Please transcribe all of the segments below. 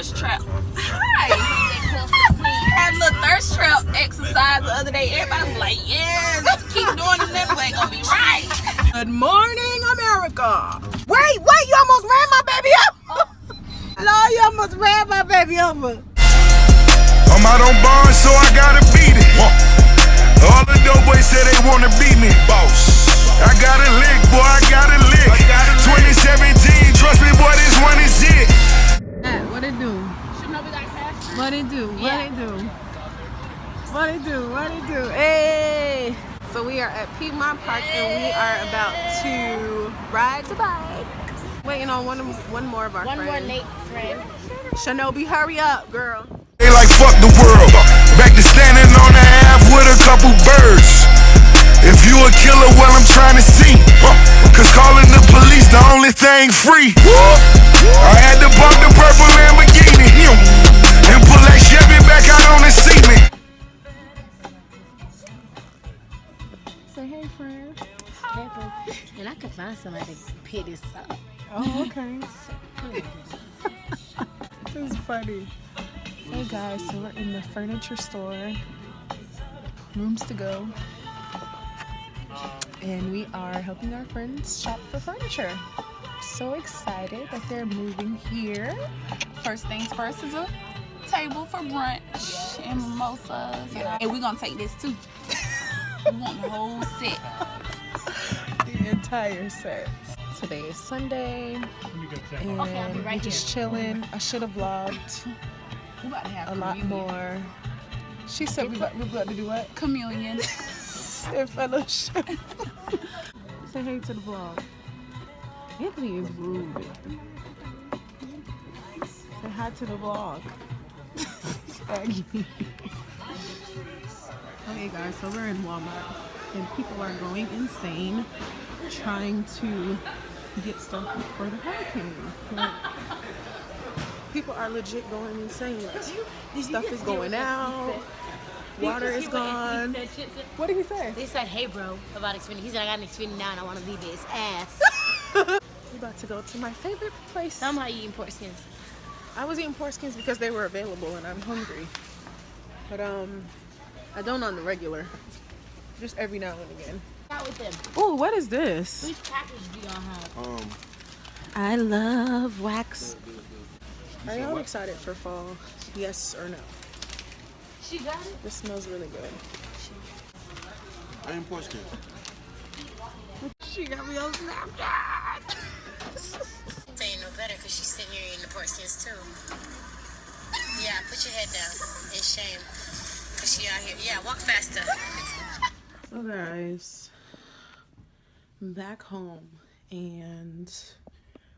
thirst trap. Hi. Had a little thirst trap exercise the other day. Everybody was like, yes, keep doing it, never ain't gonna be right. Good morning, America. Wait, you almost ran my baby over. Lord, you almost ran my baby over. I'm out on bond, so I gotta beat it. All the dope boys say they wanna beat me. Boss. I got a lick, boy, I got a lick. 2017, trust me, boy, this one is it. What it do? What it do? What it do? What it do? What it do? Hey! So we are at Piedmont Park and we are about to ride the bike. Waiting on one more of our friends. One more late friend. Shinobi, hurry up, girl. They like fuck the world. Back to standing on the half with a couple birds. If you a killer, well, I'm trying to see. Cause calling the police the only thing free. I had to bump the purple Lamborghini and pull that Chevy back out on the cement. Say hey, friend. Hey, boo. And I could find somebody to pick this up. Oh, okay. This is funny. Hey guys, so we're in the furniture store. Rooms to go. And we are helping our friends shop for furniture. So excited that they're moving here. First things first is a table for brunch and mimosas. Yeah. And we're gonna take this too. We want the whole set. The entire set. Today is Sunday. And we're just chilling. I should have vlogged a lot more. She said we about to do what? Communion. And fellowship. Say hey to the vlog. Anthony is rude. Say hi to the vlog. Okay guys, so we're in Walmart and people are going insane trying to get stuff for the hurricane. Like, people are legit going insane. Like, stuff is going out. Water is gone. What did he say? They said, hey bro, about Xfinity. He said, I got an Xfinity now and I want to leave his ass. We're about to go to my favorite place. Tell them how you eating pork skins. I was eating pork skins because they were available and I'm hungry. But I don't on the regular. Just every now and again. Not with them. Oh, what is this? Which package do y'all have? I love wax. Are y'all excited for fall? Yes or no? She got it? This smells really good. I am pork skin. She got me on Snapchat. Saying no better because she's sitting here eating the pork skins too. Yeah, put your head down. It's shame. Because she out here. Yeah, walk faster. So guys, I'm back home and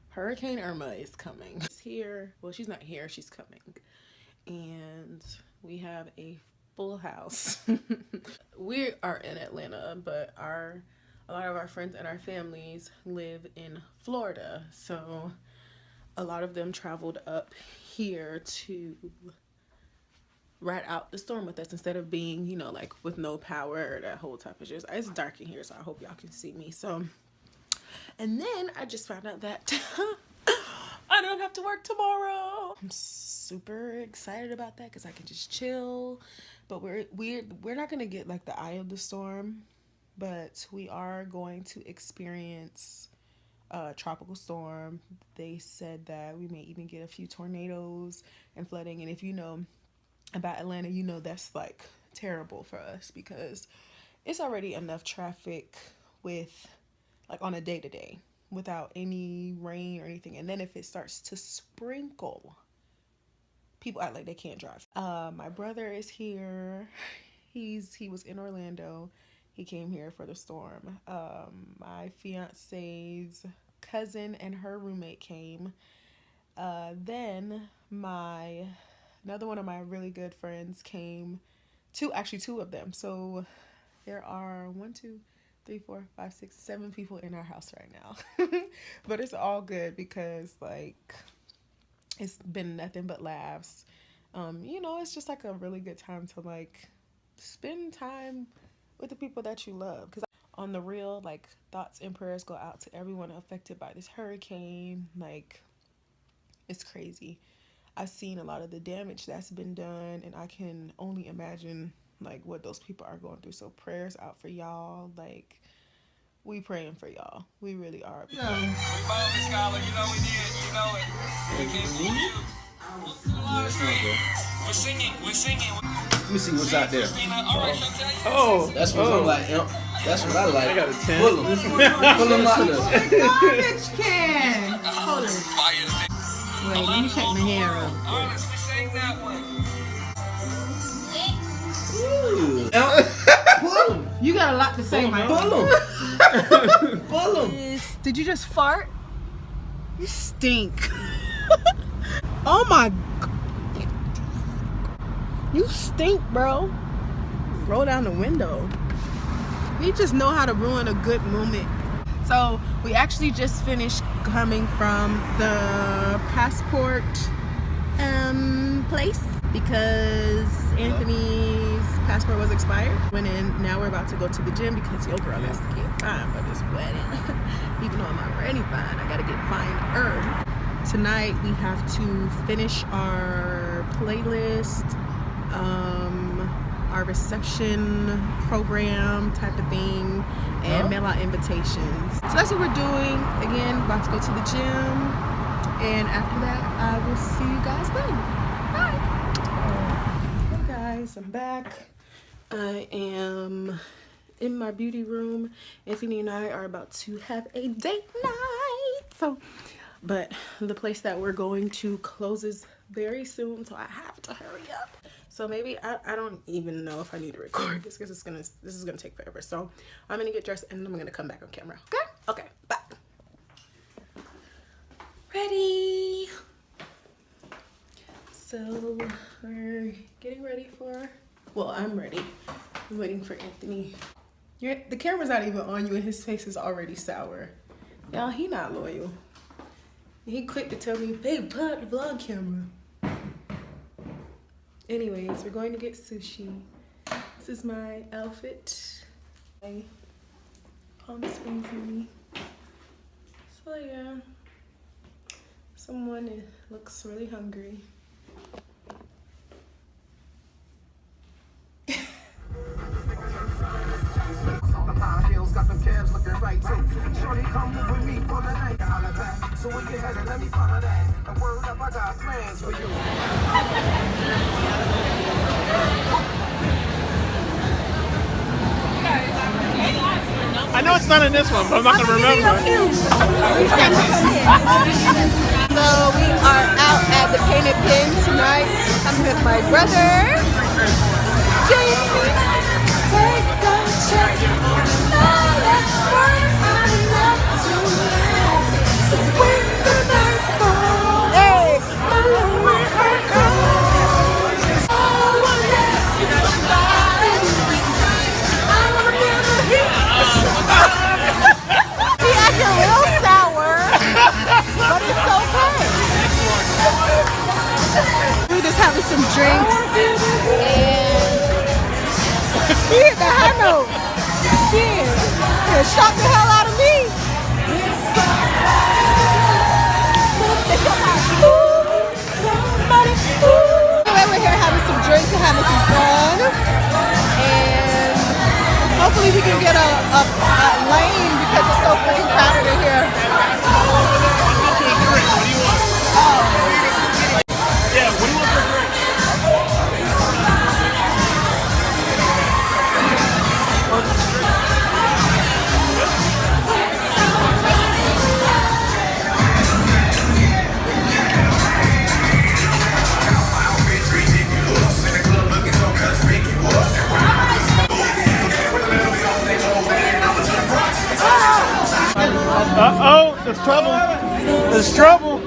Hurricane Irma is coming. She's here. Well, she's not here. She's coming. And we have a full house. We are in Atlanta, but a lot of our friends and our families live in Florida. So a lot of them traveled up here to ride out the storm with us instead of being, you know, like with no power or that whole type of shit. It's dark in here, so I hope y'all can see me. So, and then I just found out that I don't have to work tomorrow. I'm super excited about that because I can just chill. But we're not gonna get like the eye of the storm, but we are going to experience a tropical storm. They said that we may even get a few tornadoes and flooding. And if you know about Atlanta, you know that's like terrible for us because it's already enough traffic with like on a day-to-day without any rain or anything, and then if it starts to sprinkle, people act like they can't drive. My brother is here. He was in Orlando. He came here for the storm. My fiance's cousin and her roommate came. Then another one of my really good friends came. Two of them. So there are 7 people in our house right now. But it's all good because like it's been nothing but laughs. You know, it's just like a really good time to like spend time with the people that you love. Because on the real, like, thoughts and prayers go out to everyone affected by this hurricane. Like, it's crazy. I've seen a lot of the damage that's been done, and I can only imagine like what those people are going through. So prayers out for y'all. Like, we praying for y'all. We really are. We found this scholar, you know we did, you know it. We came for you. We're singing. Let me see what's out there. Oh, That's what I'm like. That's what I like. I got a 10. Pull them. Pull them out there. Garbage can. Hold on. Wait, let me check my hair up. Honestly, sing that one. Pull them. You got a lot to say, Mike. Pull them. Pull them. Did you just fart? You stink. Oh my. You stink, bro. Roll down the window. You just know how to ruin a good moment. So we actually just finished coming from the passport place because Anthony's passport was expired. Went in. Now we're about to go to the gym because your girl has to get fined for this wedding. Even though I'm already fine, I gotta get fined. Tonight we have to finish our playlist, our reception program type of thing, and mail out invitations. So that's what we're doing. Again, about to go to the gym, and after that I will see you guys then. Bye. Hey guys, I'm back. I am in my beauty room. Anthony and I are about to have a date night. But the place that we're going to closes very soon, so I have to hurry up. So maybe I don't even know if I need to record this because this is gonna take forever. So I'm gonna get dressed and I'm gonna come back on camera. Okay, bye. Ready. So we're getting ready for. Well, I'm ready. I'm waiting for Anthony. The camera's not even on you and his face is already sour. Y'all, he not loyal. He quick to tell me, babe, put out the vlog camera. Anyways, we're going to get sushi. This is my outfit. Palm Springs for me. So yeah, someone looks really hungry. Got them calves looking right too. Shorty, come move with me for the night. So when you headed, let me follow that. And word up, I got plans for you. I know it's not in this one, but I'm not gonna remember. So we are out at the Painted Pin tonight. I'm with my brother, James. Take a check. Having some drinks and he hit the high note. Shit. It shocked the hell out of me. Anyway, we're here having some drinks and having some fun. And hopefully we can get a lane because it's so freaking crowded in here. Yeah, what do you want for a drink? Uh-oh, there's trouble. There's trouble.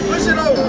Push it over.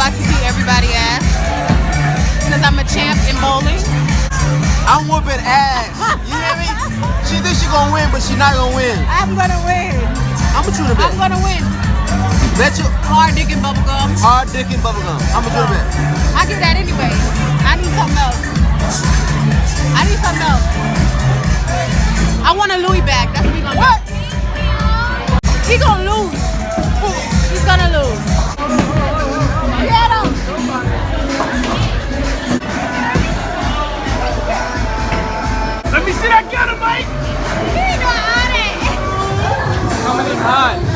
about to beat everybody ass. Because I'm a champ in bowling. I'm whooping ass. You hear me? She thinks she gonna win, but she not gonna win. I'm gonna win. How much you to bet? I'm gonna win. Bet you Hard dick and bubblegum. hard dick and bubblegum. How much you to bet? I get that anyway. I need something else. I need something else. I want a Louis bag. That's what he gonna What? do. He gonna lose. He's gonna lose. Get him. Let me see that gunner, Mike. He ain't doing all that. Coming in hot.